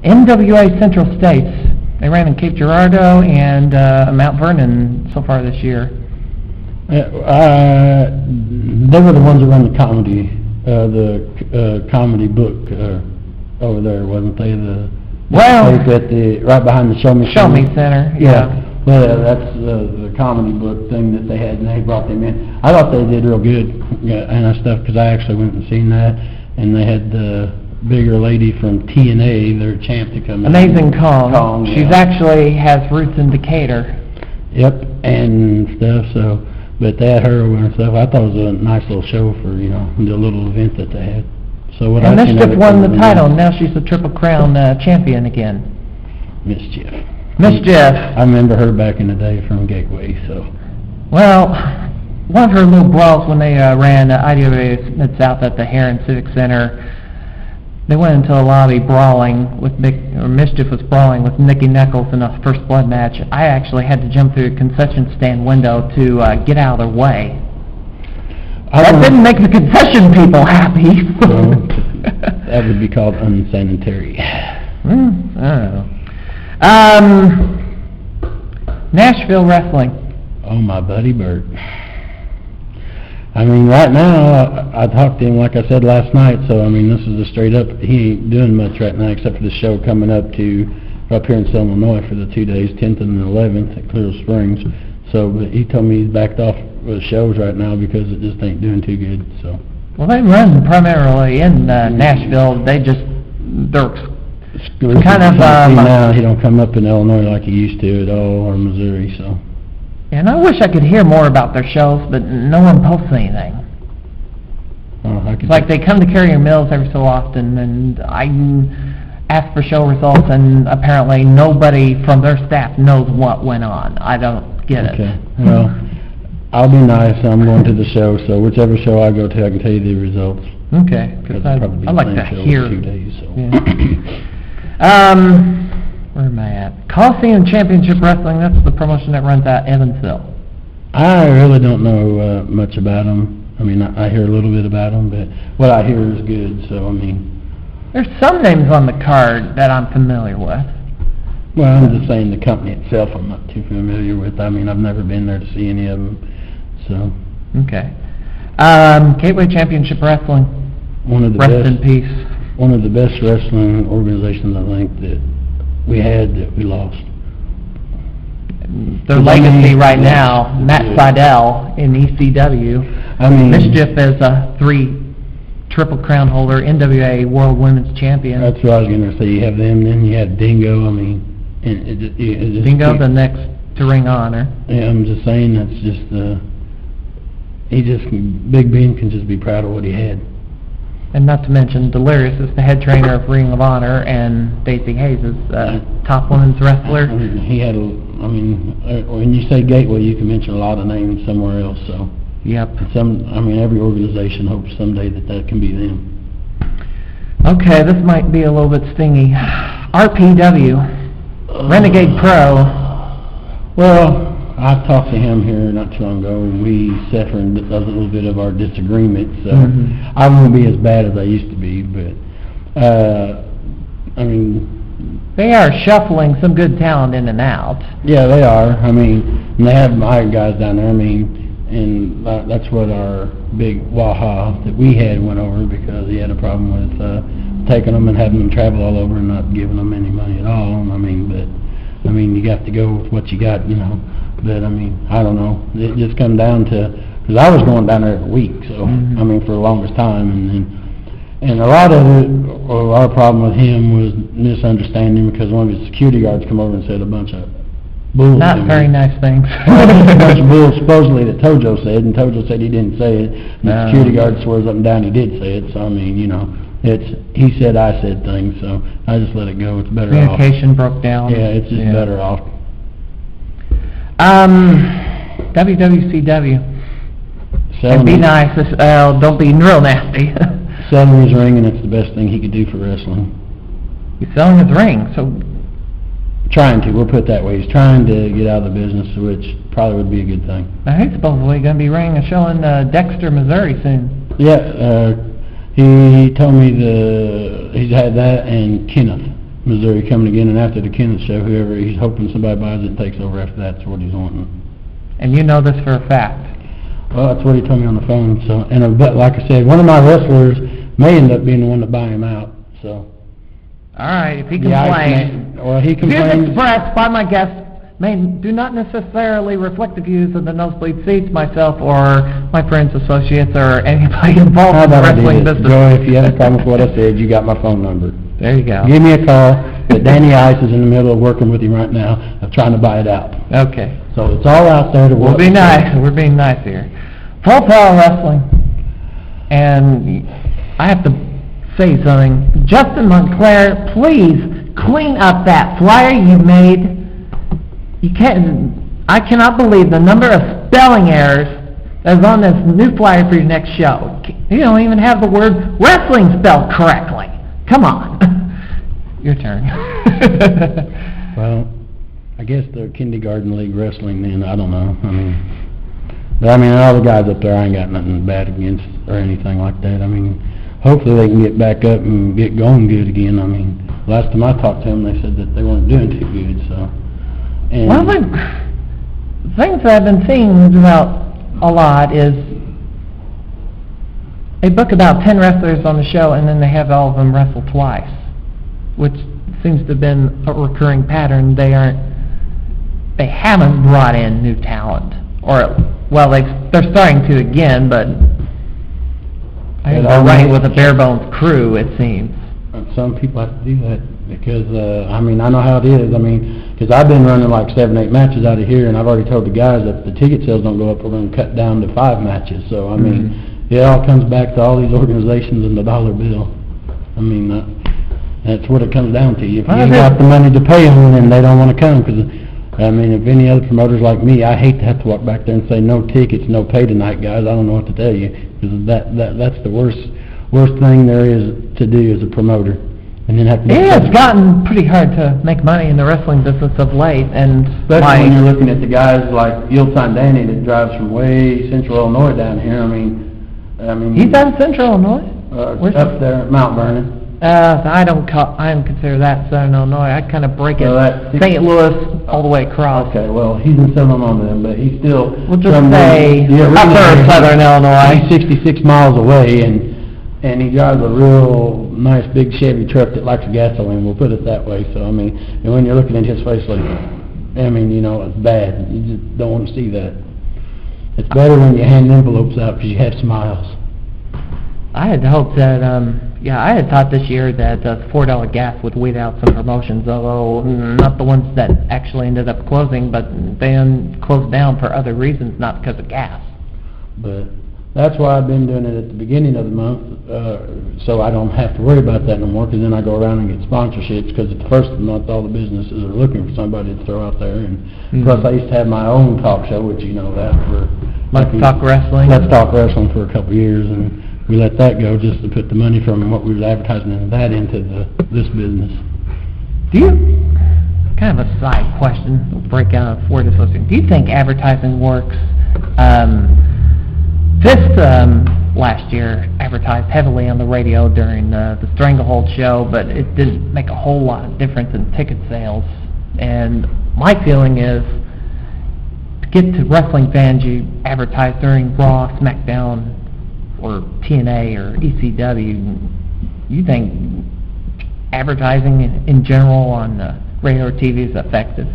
NWA Central States. They ran in Cape Girardeau and Mount Vernon so far this year. They were the ones that run the comedy book over there, wasn't they? Well, at right behind the Show Me Center. Yeah. Well, that's the comedy book thing that they had, and they brought them in. I thought they did real good and stuff, because I actually went and seen that, and they had the bigger lady from TNA, their champ, to come in. Amazing Kong. Yeah. She's actually has roots in Decatur. Yep, and stuff, so, but they had her over and stuff. I thought it was a nice little show for, the little event that they had. So what and Mischief won the title, and now she's the Triple Crown champion again. Mischief. I remember her back in the day from Gateway, so. Well, one of her little brawls when they ran IWA Mid-South at the Heron Civic Center, they went into a lobby brawling with Mischief was brawling with Nikki Nichols in a first blood match. I actually had to jump through a concession stand window to get out of their way. That didn't make the concession people happy. No, that would be called unsanitary. I don't know. Nashville Wrestling. Oh, my buddy Bert. I mean, right now, I talked to him, like I said last night, so, I mean, this is a straight up, he ain't doing much right now except for the show coming up up here in Southern Illinois for the 2 days, 10th and 11th at Clear Springs. So, but he told me he's backed off with shows right now because it just ain't doing too good, so. Well, they run primarily in Nashville. They're kind of... now he don't come up in Illinois like he used to at all, or Missouri, so. And I wish I could hear more about their shows, but no one posts anything. It's like they come to Carrier Mills every so often, and I ask for show results, and apparently nobody from their staff knows what went on. I don't get it. Okay, well, I'll be nice. I'm going to the show, so whichever show I go to, I can tell you the results. Okay, because I'd like to hear. 2 days, so. Yeah. Where am I at? Coliseum Championship Wrestling, that's the promotion that runs out Evansville. I really don't know much about them. I mean, I hear a little bit about them, but what I hear is good, so, I mean... There's some names on the card that I'm familiar with. Well, I'm just saying the company itself I'm not too familiar with. I mean, I've never been there to see any of them, so... Okay. Gateway Championship Wrestling. Rest in peace. One of the best wrestling organizations, I think, that we had that we lost. Their legacy right now, Matt Seidel in ECW. I mean, Mischief is a 3 Triple Crown holder, NWA World Women's Champion. That's what I was going to say. You have them, then you have Dingo. I mean, Dingo the next to Ring Honor. Yeah, I'm just saying that's just Big Ben can just be proud of what he had. And not to mention, Delirious is the head trainer of Ring of Honor, and Daisy Hayes is top women's wrestler. I mean, when you say Gateway, you can mention a lot of names somewhere else, so. Yep. Every organization hopes someday that can be them. Okay, this might be a little bit stingy. RPW, Renegade Pro. Well, I talked to him here not too long ago, and we suffered a little bit of our disagreement, so I won't be as bad as I used to be, but, they are shuffling some good talent in and out. Yeah, they are. And they have my guys down there, and that's what our big Waha that we had went over, because he had a problem with taking them and having them travel all over and not giving them any money at all. You got to go with what you got, But, I don't know. It just come down to, because I was going down there every week, so, for the longest time, And a lot of it, or our problem with him was misunderstanding because one of his security guards come over and said a bunch of bull. Not very nice things. A bunch of bull supposedly that Tojo said, and Tojo said he didn't say it. And the security guard swears up and down he did say it. So I mean, you know, it's he said I said things. So I just let it go. It's better off. Communication broke down. Yeah, it's just better off. WWCW. And be nice. Don't be real nasty. Selling his ring, and it's the best thing he could do for wrestling. He's selling his ring, so... Trying to, we'll put it that way. He's trying to get out of the business, which probably would be a good thing. Now, he's supposedly going to be running a show in Dexter, Missouri soon. Yeah, he told me he's had that and Kenneth, Missouri, coming again, and after the Kenneth show, whoever, he's hoping somebody buys it and takes over after that. That's what he's wanting. And you know this for a fact? Well, that's what he told me on the phone. So, but like I said, one of my wrestlers may end up being the one to buy him out. So. All right, if he complains. Well, he complains. Views expressed by my guests do not necessarily reflect the views of the nosebleed seats, myself, or my friends, associates, or anybody involved in the wrestling business. Joey, if you have a problem with what I said, you got my phone number. There you go. Give me a call. But Danny Ice is in the middle of working with him right now of trying to buy it out. Okay. So it's all out there to We'll be nice. We're being nice here. Pro Wrestling. And I have to say something. Justin Montclair, please clean up that flyer you made. I cannot believe the number of spelling errors that's on this new flyer for your next show. You don't even have the word wrestling spelled correctly. Come on. Your turn. Well, I guess the kindergarten league wrestling then, I don't know. But all the guys up there, I ain't got nothing bad against or anything like that. Hopefully they can get back up and get going good again. Last time I talked to them, they said that they weren't doing too good, so. And one of the things that I've been seeing about a lot is they book about 10 wrestlers on the show and then they have all of them wrestle twice, which seems to have been a recurring pattern. They haven't brought in new talent, or well, they're starting to again, but I think they're running with a bare bones crew, it seems. Some people have to do that because I know how it is. Because I've been running like 7-8 matches out of here, and I've already told the guys that if the ticket sales don't go up, we're going to cut down to 5 matches. So it all comes back to all these organizations and the dollar bill. That's what it comes down to. If you ain't got the money to pay them, then they don't want to come. Because if any other promoters like me, I hate to have to walk back there and say no tickets, no pay tonight, guys. I don't know what to tell you, because that's the worst thing there is to do as a promoter. And then have to it's gotten pretty hard to make money in the wrestling business of late, and especially when you're looking at the guys like Yield Sign Danny that drives from way Central Illinois down here. He's out of Central Illinois. Up there at Mount Vernon. I don't consider that Southern Illinois. I kind of break it St. Louis all the way across. Okay, well, he's in Southern Illinois then, but he's still... We'll just say upper Southern Illinois. He's 66 miles away, and he drives a real nice big Chevy truck that likes gasoline, we'll put it that way. So, and when you're looking at his face like, it's bad. You just don't want to see that. It's better when you hand envelopes out because you have smiles. I had hoped that, I had thought this year that $4 gas would weed out some promotions, although not the ones that actually ended up closing, but then closed down for other reasons, not because of gas. But that's why I've been doing it at the beginning of the month, so I don't have to worry about that no more, because then I go around and get sponsorships, because at the first of the month all the businesses are looking for somebody to throw out there, and plus I used to have my own talk show, which you know that for... Let's Talk Wrestling? Let's Talk Wrestling for a couple of years, and we let that go just to put the money from what we were advertising into that into this business. Do you, kind of a side question, we'll break out for this listening, do you think advertising works? Last year advertised heavily on the radio during the Stranglehold show, but it didn't make a whole lot of difference in ticket sales. And my feeling is, to get to wrestling fans, you advertise during Raw, SmackDown, or TNA or ECW. You think advertising in general on radio or TV is effective?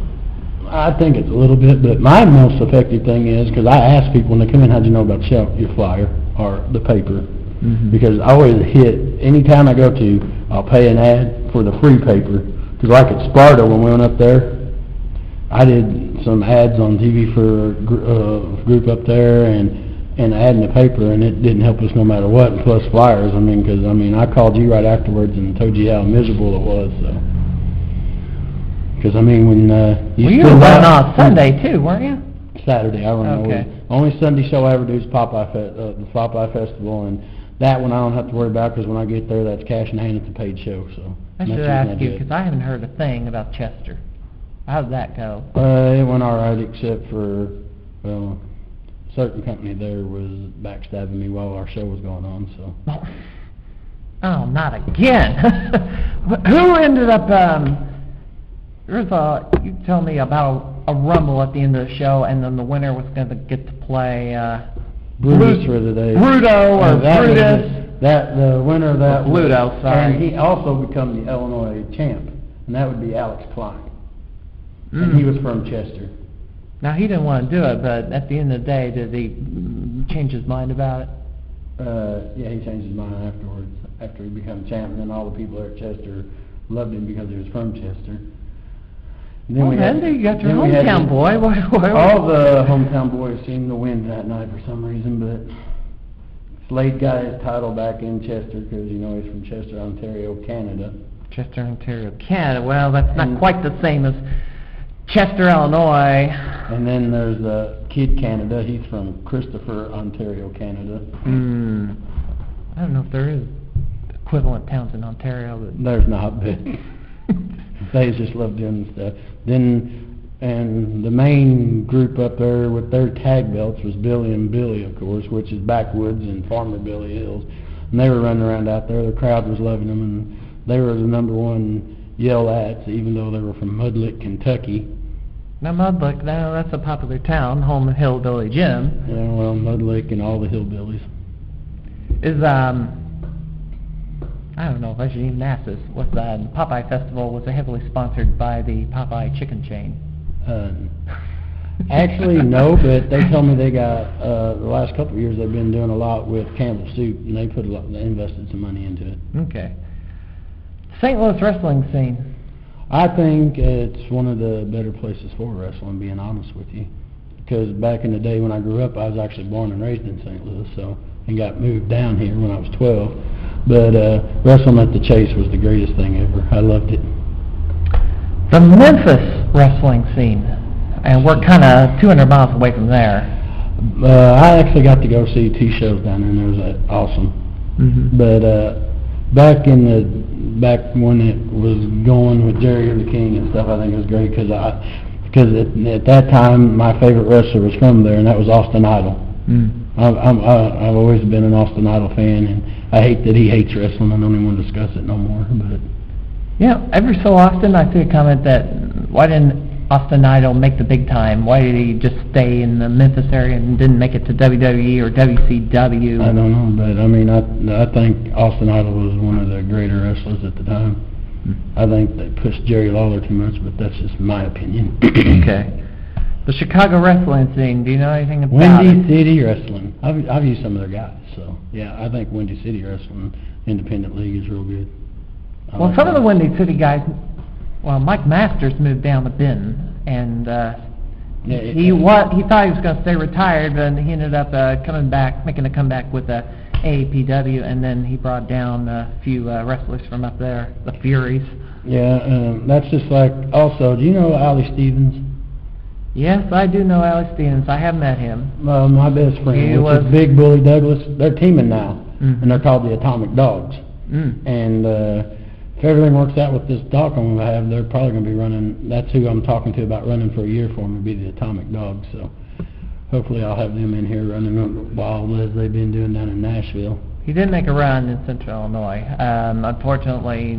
I think it's a little bit, but my most effective thing is, because I ask people when they come in, how'd you know about your flyer or the paper? Because I always hit, anytime I go to, I'll pay an ad for the free paper. Because like at Sparta, when we went up there, I did some ads on TV for a group up there, and an ad in the paper, and it didn't help us no matter what, and plus flyers. I mean, because, I mean, I called you right afterwards and told you how miserable it was, so. Because, I mean, when you were running on Sunday, too, weren't you? Saturday, I run okay. Only Sunday show I ever do is the Popeye Festival, and that one I don't have to worry about, because when I get there, that's cash in hand, it's a paid show, so. I should ask you, because I haven't heard a thing about Chester. How did that go? It went all right, except for, well, a certain company there was backstabbing me while our show was going on, so. Oh, not again. Who ended up, you told me about a rumble at the end of the show, and then the winner was going to get to play, Brutus for the day. Bruto or Brutus. The winner of that Bluto, sorry. And he also become the Illinois champ, and that would be Alex Klein. And he was from Chester. Now, he didn't want to do it, but at the end of the day, did he change his mind about it? Yeah, he changed his mind afterwards, after he became champ, and then all the people there at Chester loved him because he was from Chester. And then you got your hometown boy. All the hometown boys seemed to win that night for some reason, but Slade got his title back in Chester because, you know, he's from Chester, Ontario, Canada. Chester, Ontario, Canada. Well, that's not quite the same as Chester, Illinois. And then there's Kid Canada. He's from Christopher, Ontario, Canada. I don't know if there is equivalent towns in Ontario. But there's not, but they just love doing stuff. And the main group up there with their tag belts was Billy and Billy, of course, which is Backwoods and Farmer Billy Hills. And they were running around out there. The crowd was loving them, and they were the number one yell-ats, even though they were from Mudlick, Kentucky. Now, Mudlick, now that's a popular town, home of Hillbilly Jim. Yeah, well, Mudlick and all the hillbillies. Is, I don't know if I should even ask this. What's that? Popeye Festival was heavily sponsored by the Popeye chicken chain. Actually, no, but they told me they got, the last couple of years they've been doing a lot with Campbell Soup, and they invested some money into it. Okay. St. Louis wrestling scene. I think it's one of the better places for wrestling, being honest with you. Because back in the day when I grew up, I was actually born and raised in St. Louis, and got moved down here when I was 12. But wrestling at the Chase was the greatest thing ever. I loved it. The Memphis wrestling scene, and we're kind of 200 miles away from there. I actually got to go see 2 shows down there, and it was awesome. But back when it was going with Jerry the King and stuff, I think it was great because at that time my favorite wrestler was from there, and that was Austin Idol. I've always been an Austin Idol fan, and I hate that he hates wrestling. I don't even want to discuss it no more. But yeah, every so often I see a comment that why didn't Austin Idol make the big time? Why did he just stay in the Memphis area and didn't make it to WWE or WCW? I don't know, but I mean, I think Austin Idol was one of the greater wrestlers at the time. I think they pushed Jerry Lawler too much, but that's just my opinion. Okay. The Chicago wrestling scene, do you know anything about Windy City Wrestling. I've used some of their guys, so yeah, I think Windy City Wrestling Independent League is real good. Well, some of the Windy City guys, well, Mike Masters moved down to Benton, and he thought he was going to stay retired, but he ended up making a comeback with the AAPW, and then he brought down a few wrestlers from up there, the Furies. Yeah, that's just like, also, do you know Ali Stevens? Yes, I do know Ali Stevens. I have met him. My best friend, which is Big Bully Douglas. They're teaming now, and they're called the Atomic Dogs. And if everything works out with this dog I'm going to have, they're probably going to be running. That's who I'm talking to about running for a year for them, would be the Atomic Dogs. So hopefully I'll have them in here running wild as they've been doing down in Nashville. He did make a run in Central Illinois. Unfortunately,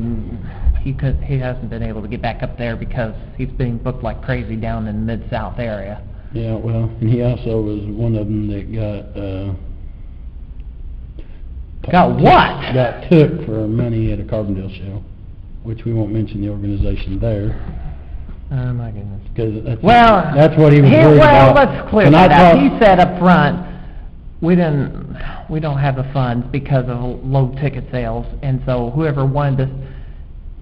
he hasn't been able to get back up there because he's being booked like crazy down in the Mid-South area. Yeah, well, and he also was one of them that got took for money at a Carbondale show, which we won't mention the organization there. Oh my goodness! Because that's what he was worried about. Well, let's clear that up. He said up front, we don't have the funds because of low ticket sales, and so whoever wanted to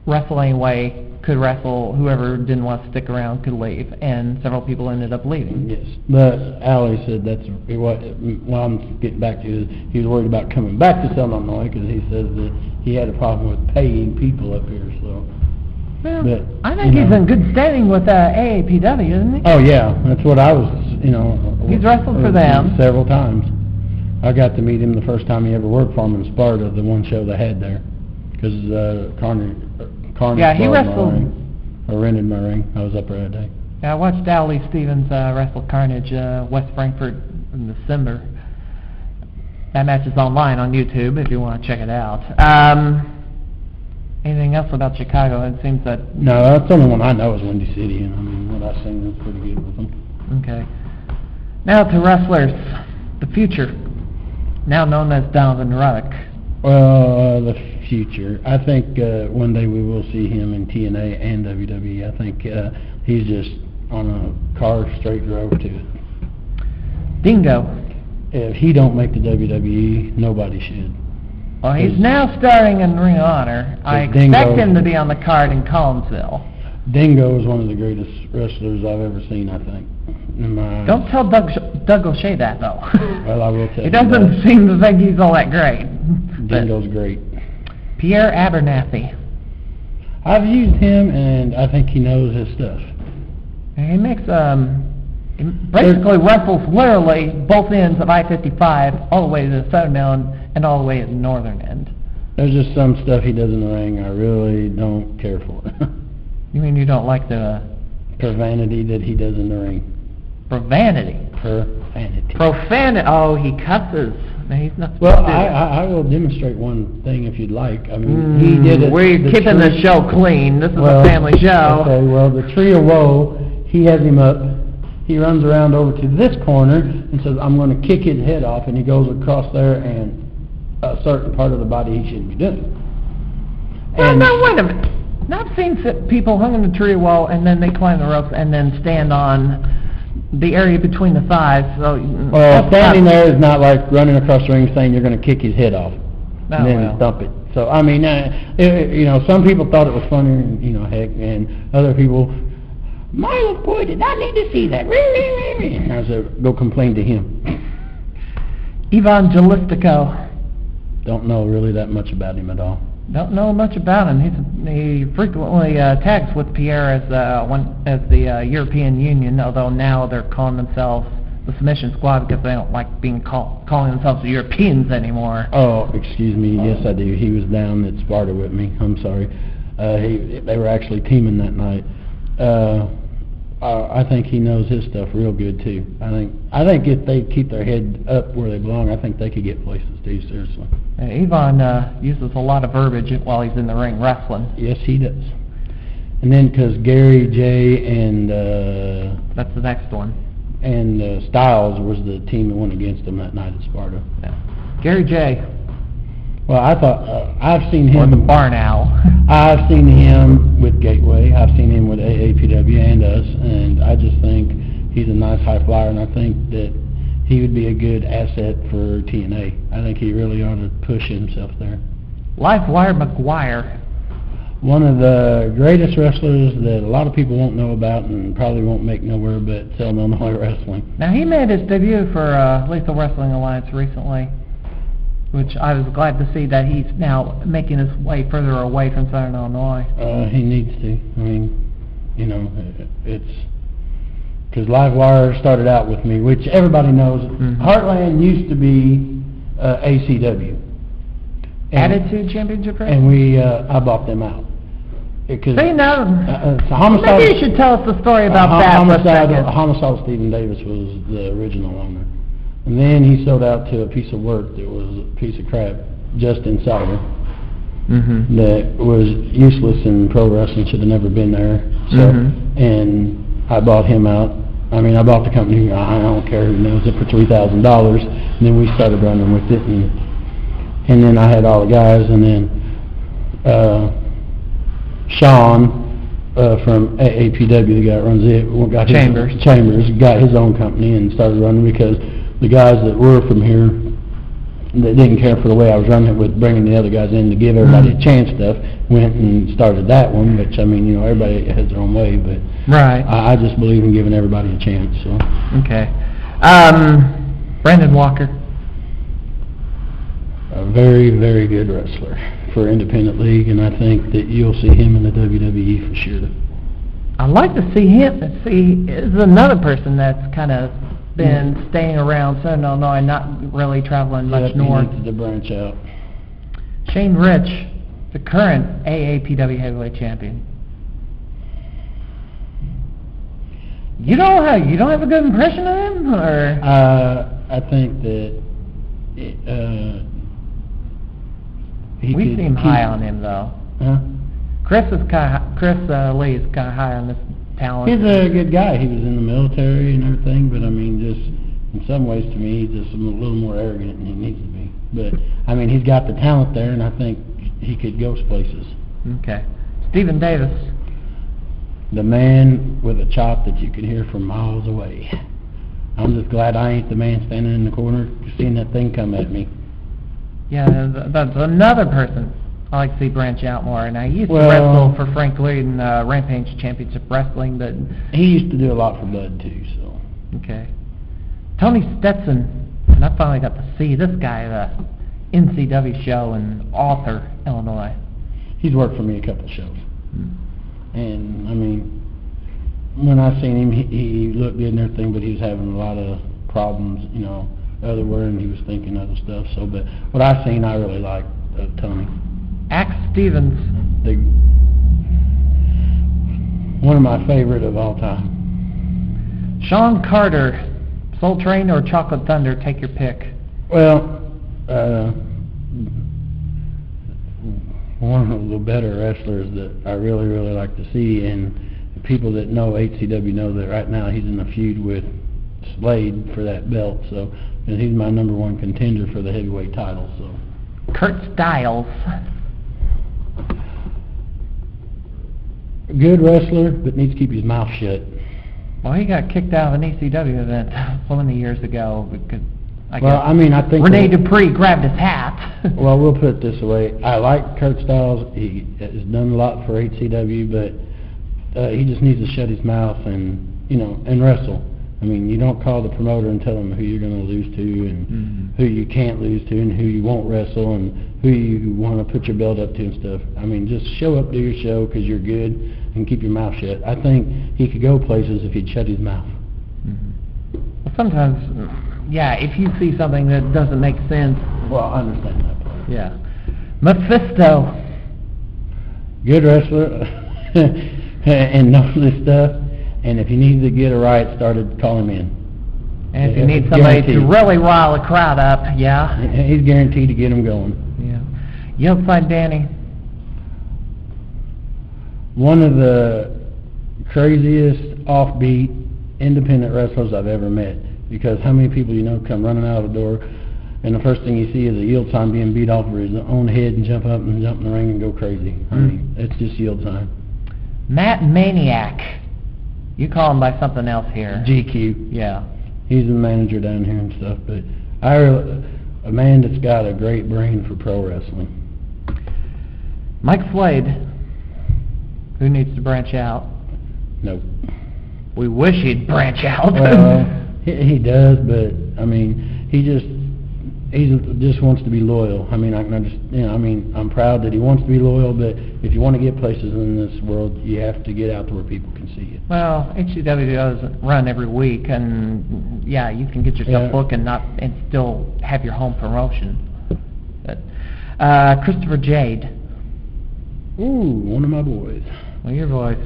wrestle anyway could wrestle. Whoever didn't want to stick around could leave, and several people ended up leaving. Yes, but Allie said that's what. Well, I'm getting back to is he was worried about coming back to Southern Illinois because he says that he had a problem with paying people up here. So, Well, but, I think he's in good standing with AAPW, isn't he? Oh yeah, that's what I was. He's wrestled for them several times. I got to meet him the first time he ever worked for him in Sparta, the one show they had there, because Carnage. Yeah, he wrestled. I rented my ring. I was up there that day. Yeah, I watched Ali Stevens wrestle Carnage, West Frankfort in December. That match is online on YouTube if you want to check it out. Anything else about Chicago? It seems that... No, that's the only one I know is Windy City, and I mean, what I've seen is pretty good with them. Okay. Now to wrestlers. The future, now known as Donovan Ruddock. Well, the future. I think one day we will see him in TNA and WWE. I think he's just on a car straight road to it. Dingo. If he don't make the WWE, nobody should. Well, he's now starring in Ring of Honor. I expect him to be on the card in Collinsville. Dingo is one of the greatest wrestlers I've ever seen, I think. Don't tell Doug O'Shea that, though. Well, I will tell you. He doesn't seem to think he's all that great. Dingo's great. Pierre Abernathy. I've used him, and I think he knows his stuff. He makes, he basically wrestles literally both ends of I-55, all the way to the southern end and all the way to the northern end. There's just some stuff he does in the ring I really don't care for. You mean you don't like the... profanity that he does in the ring. Profanity? Profanity. Oh, he cusses. No, he's not supposed Well, to do that. I will demonstrate one thing if you'd like. I mean, he did it. We're keeping the show clean. This is a family show. Okay, well, the Tree of Woe, he has him up. He runs around over to this corner and says, I'm going to kick his head off, and he goes across there and a certain part of the body he shouldn't be doing. Well, now, wait a minute. Now, I've seen people hung in the tree wall, and then they climb the ropes, and then stand on the area between the thighs. So, well, standing there is not like running across the ring saying you're going to kick his head off and then dump it. So, I mean, some people thought it was funny, heck, and other people, my little boy did not need to see that. And I said, go complain to him. Evangelistico. Don't know really that much about him at all. Don't know much about him. He frequently tags with Pierre as the European Union, although now they're calling themselves the Submission Squad because they don't like calling themselves the Europeans anymore. Oh, excuse me. Yes, I do. He was down at Sparta with me. I'm sorry. They were actually teaming that night. I think he knows his stuff real good too. I think if they keep their head up where they belong, I think they could get places too. Seriously. Yvonne uses a lot of verbiage while he's in the ring wrestling. Yes, he does. And then because Gary J and that's the next one. And Styles was the team that went against him that night at Sparta. Yeah. Gary J. Well, I thought I've seen him. Or the Barn Owl. I've seen him with Gateway. I've seen him with AAPW and us, and I just think he's a nice high flyer, and I think that he would be a good asset for TNA. I think he really ought to push himself there. Livewire McGuire. One of the greatest wrestlers that a lot of people won't know about and probably won't make nowhere but Southern Illinois Wrestling. Now, he made his debut for Lethal Wrestling Alliance recently, which I was glad to see that he's now making his way further away from Southern Illinois. He needs to. I mean, it's... because Livewire started out with me, which everybody knows. Mm-hmm. Heartland used to be ACW. Attitude Championship Wrestling? And I bought them out. See, now, Homicide, maybe you should tell us the story about that for a second. Homicide Stephen Davis was the original owner. And then he sold out to a piece of work that was a piece of crap, Justin Sauer, that was useless in pro wrestling, should have never been there. So, and I bought him out. I mean, I bought the company, I don't care who knows it, for $3,000. And then we started running with it. And then I had all the guys, and then Sean from AAPW, the guy that runs it, Chambers, got his own company and started running because the guys that were from here that didn't care for the way I was running it with bringing the other guys in to give everybody a chance stuff, went and started that one, which, I mean, you know, everybody has their own way, but Right. I just believe in giving everybody a chance, so. Okay. Brandon Walker. A very, very good wrestler for independent league, and I think that you'll see him in the WWE for sure. I'd like to see him. See, is another person that's kind of been staying around Southern Illinois, not really traveling much north. He needs to branch out. Shane Rich, the current AAPW heavyweight champion. You don't have a good impression of him, or? I think that we seem high on him though. Huh? Chris Lee is kind of high on this talent. He's a good guy. He was in the military and everything, but I mean, just in some ways to me, he's just a little more arrogant than he needs to be. But I mean, he's got the talent there, and I think he could go places. Okay. Stephen Davis. The man with a chop that you can hear from miles away. I'm just glad I ain't the man standing in the corner seeing that thing come at me. Yeah, that's another person I like to see branch out more. And I used to wrestle for Frank Lee in Rampage Championship Wrestling, but he used to do a lot for Bud too. So. Okay. Tony Stetson, and I finally got to see this guy at a NCW show in Arthur, Illinois. He's worked for me a couple shows. And, I mean, when I seen him, he looked good and everything, but he was having a lot of problems, you know, otherwhere, and he was thinking other stuff. So, but what I seen, I really liked Tony. Axe Stevens. One of my favorite of all time. Sean Carter, Soul Train or Chocolate Thunder, take your pick. Well, one of the better wrestlers that I really, really like to see, and people that know HCW know that right now he's in a feud with Slade for that belt, so, and he's my number one contender for the heavyweight title. So Kurt Styles. Good wrestler, but needs to keep his mouth shut. Well, he got kicked out of an ECW event so many years ago because I think Rene Dupree grabbed his hat. Well, we'll put it this way. I like Kurt Styles. He has done a lot for HCW, but he just needs to shut his mouth and, you know, and wrestle. I mean, you don't call the promoter and tell him who you're going to lose to and who you can't lose to and who you won't wrestle and who you want to put your belt up to and stuff. I mean, just show up to your show because you're good and keep your mouth shut. I think he could go places if he'd shut his mouth. Well, sometimes, yeah, if you see something that doesn't make sense. Well, I understand that part. Yeah. Mephisto. Good wrestler and knows this stuff. And if you need to get a riot started, call him in. And if you need somebody to really rile the crowd up, yeah. He's guaranteed to get them going. Yeah. Yellside Danny. One of the craziest offbeat independent wrestlers I've ever met. Because how many people you know come running out of the door, and the first thing you see is a yield sign being beat off over his own head and jump up and jump in the ring and go crazy. I mean, it's just yield sign. Matt Maniac. You call him by something else here. GQ. Yeah. He's the manager down here and stuff, but a man that's got a great brain for pro wrestling. Mike Slade. Who needs to branch out? Nope. We wish he'd branch out. Well, he does, but I mean, he just wants to be loyal. I mean, I can understand. You know, I mean, I'm proud that he wants to be loyal, but if you want to get places in this world, you have to get out to where people can see you. Well, HCW does run every week, and yeah, you can get yourself booked and still have your home promotion. But Christopher Jade. Ooh, one of my boys. Well, your boys.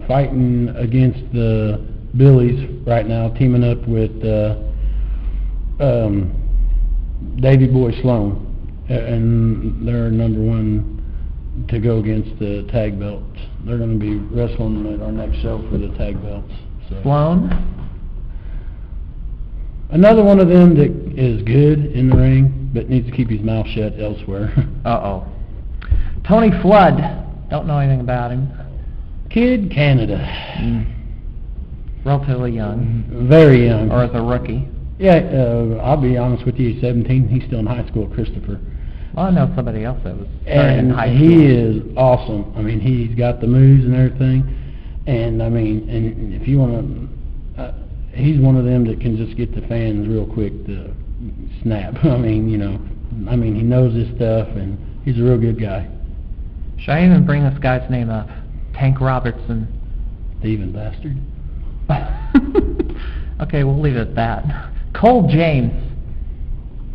Fighting against the Billies right now, teaming up with Davey Boy Sloan, and they're number one to go against the tag belts. They're going to be wrestling at our next show for the tag belts. So. Sloan? Another one of them that is good in the ring, but needs to keep his mouth shut elsewhere. Uh-oh. Tony Flood. Don't know anything about him. Kid Canada. Relatively young. Very young. Or as a rookie. Yeah, I'll be honest with you, he's 17. He's still in high school at Christopher. Well, I know somebody else that was starting in high school. And he is awesome. I mean, he's got the moves and everything. And, I mean, and if you want to, he's one of them that can just get the fans real quick to snap. I mean, you know, he knows his stuff, and he's a real good guy. Should I even bring this guy's name up? Tank Robertson. Thieving bastard. Okay, we'll leave it at that. Cole James.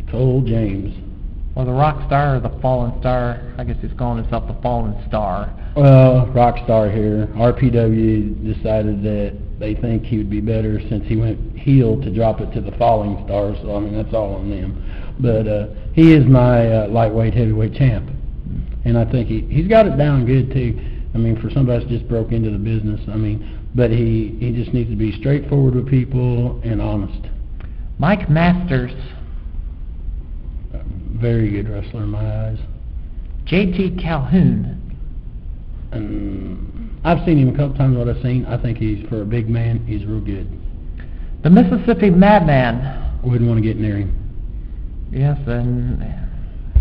Cole James. Or the rock star or the fallen star. I guess he's calling himself the fallen star. Well, rock star here. RPW decided that they think he would be better since he went heel to drop it to the falling star. So, I mean, that's all on them. But he is my lightweight heavyweight champ. And I think he's got it down good, too. I mean, for somebody that's just broke into the business, I mean, but he just needs to be straightforward with people and honest. Mike Masters. Very good wrestler in my eyes. JT Calhoun. And I've seen him a couple times. What I've seen, I think he's, for a big man, he's real good. The Mississippi Madman. Wouldn't want to get near him. Yes, and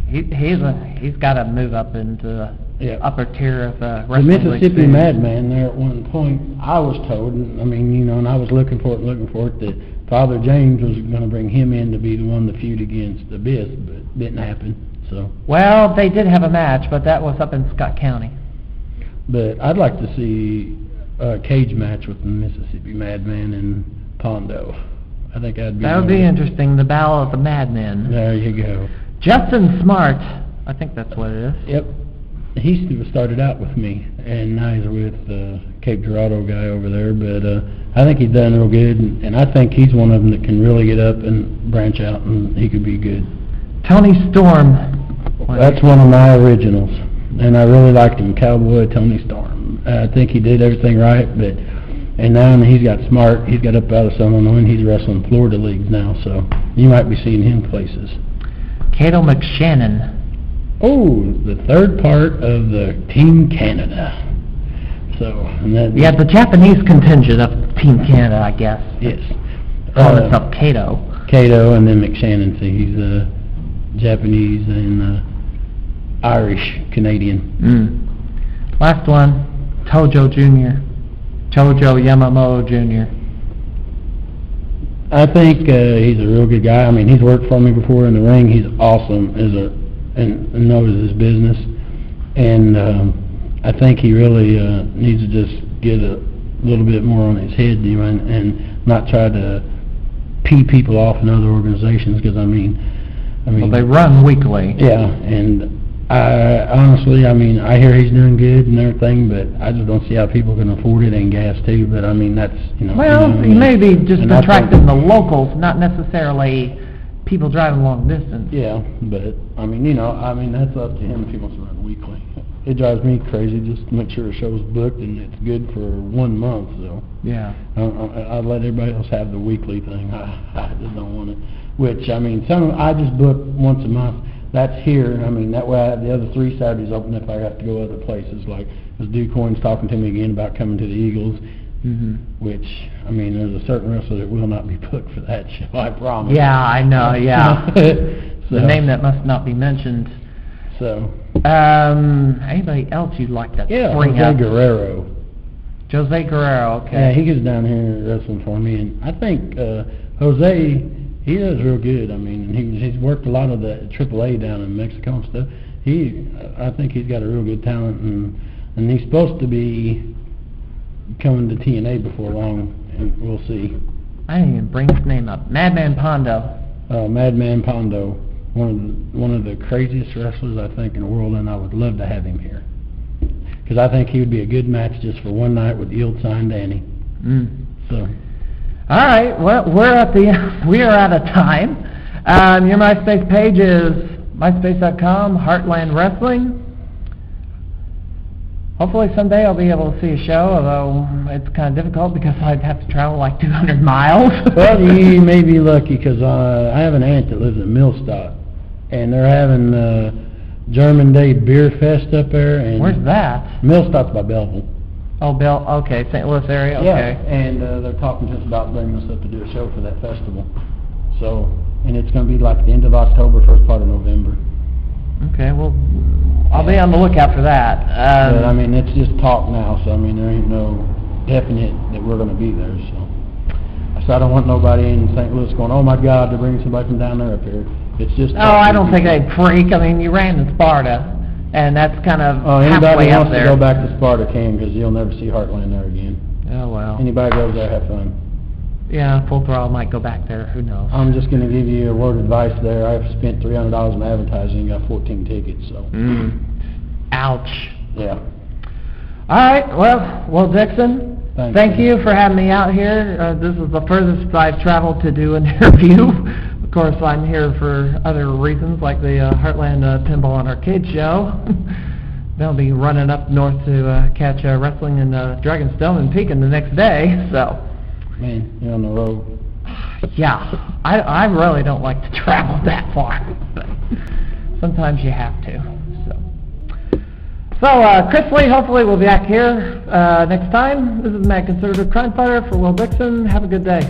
he's got to move up into the upper tier of wrestling. The Mississippi Madman there at one point, I was told, I mean, you know, and I was looking for it, that Father James was going to bring him in to be the one to feud against Abyss, but it didn't happen. So. Well, they did have a match, but that was up in Scott County. But I'd like to see a cage match with the Mississippi Madman and Pondo. I think that would be interesting. The Battle of the Madmen. There you go. Justin Smart. I think that's what it is. Yep. He started out with me, and now he's with the Cape Girardeau guy over there. But I think he's done real good, and I think he's one of them that can really get up and branch out, and he could be good. Tony Storm. That's one of my originals, and I really liked him, Cowboy Tony Storm. I think he did everything right, and now he's got smart. He's got up out of Illinois, and he's wrestling Florida leagues now, so you might be seeing him places. Cato McShannon. Oh, the third part of the Team Canada. So, and the Japanese contingent of Team Canada, I guess. Yes. Calling himself Cato. Cato, and then McShannon. See, he's Japanese and Irish Canadian. Last one, Tojo Jr. Tojo Yamamoto Jr. I think he's a real good guy. I mean, he's worked for me before in the ring. He's awesome and knows his business. And I think he really needs to just get a little bit more on his head, you know, and not try to pee people off in other organizations. Because I mean, well, they run weekly. Yeah, and honestly, I mean, I hear he's doing good and everything, but I just don't see how people can afford it and gas too. But I mean, that's, you know. Well, he may be just attracting the locals, not necessarily people driving long distance. Yeah, but I mean, you know, that's up to him if he wants to run weekly. It drives me crazy just to make sure the show's booked and it's good for 1 month. So yeah, I'd let everybody else have the weekly thing. I just don't want it. Which I mean, I just book once a month. That's here. I mean, that way I have the other 3 Saturdays open if I have to go other places. Like, as Ducoin's talking to me again about coming to the Eagles, which, I mean, there's a certain wrestler that will not be booked for that show, I promise. Yeah, I know, yeah. The name that must not be mentioned. So. Anybody else you'd like to bring up? Jose Guerrero. Jose Guerrero, okay. Yeah, he goes down here wrestling for me, and I think Jose, he does real good. I mean, he's worked a lot of the AAA down in Mexico and stuff. I think he's got a real good talent, and he's supposed to be coming to TNA before long, and we'll see. I didn't even bring his name up. Madman Pondo. Madman Pondo, one of the craziest wrestlers I think in the world, and I would love to have him here because I think he would be a good match just for one night with Yield Sign Danny. So. All right, well, we are out of time. Your MySpace page is myspace.com, Heartland Wrestling. Hopefully someday I'll be able to see a show, although it's kind of difficult because I'd have to travel like 200 miles. Well, you may be lucky because I have an aunt that lives in Millstock, and they're having German Day Beer Fest up there. And where's that? Millstock's by Belleville. Oh, Bill, okay, St. Louis area, Yeah, okay. and they're talking to us about bringing us up to do a show for that festival. So, and it's going to be like the end of October, first part of November. Okay, well, I'll be on the lookout for that. But I mean, it's just talk now, so I mean, there ain't no definite that we're going to be there. So I don't want nobody in St. Louis going, oh my God, they're bringing somebody from down there up here. It's just. Oh, I don't think they'd freak. I mean, you ran in Sparta, and that's kind of Anybody halfway who up wants there. to go back to Sparta can, because you'll never see Heartland there again. Oh, well. Anybody goes there, have fun. Yeah, Full Throttle might go back there, who knows? I'm just going to give you a word of advice there. I've spent $300 in advertising and got 14 tickets, so. Ouch. Yeah. All right, well, Dixon, thank you for having me out here. This is the furthest I've traveled to do an interview. Of course, I'm here for other reasons, like the Heartland Pinball and Arcade Show. They'll be running up north to catch wrestling in Dragonstone and Pekin the next day, so. Man, you're on the road. Yeah, I really don't like to travel that far, but sometimes you have to. So, Chris Lee, hopefully we'll be back here next time. This is Matt, Conservative Crime Fighter for Will Dixon. Have a good day.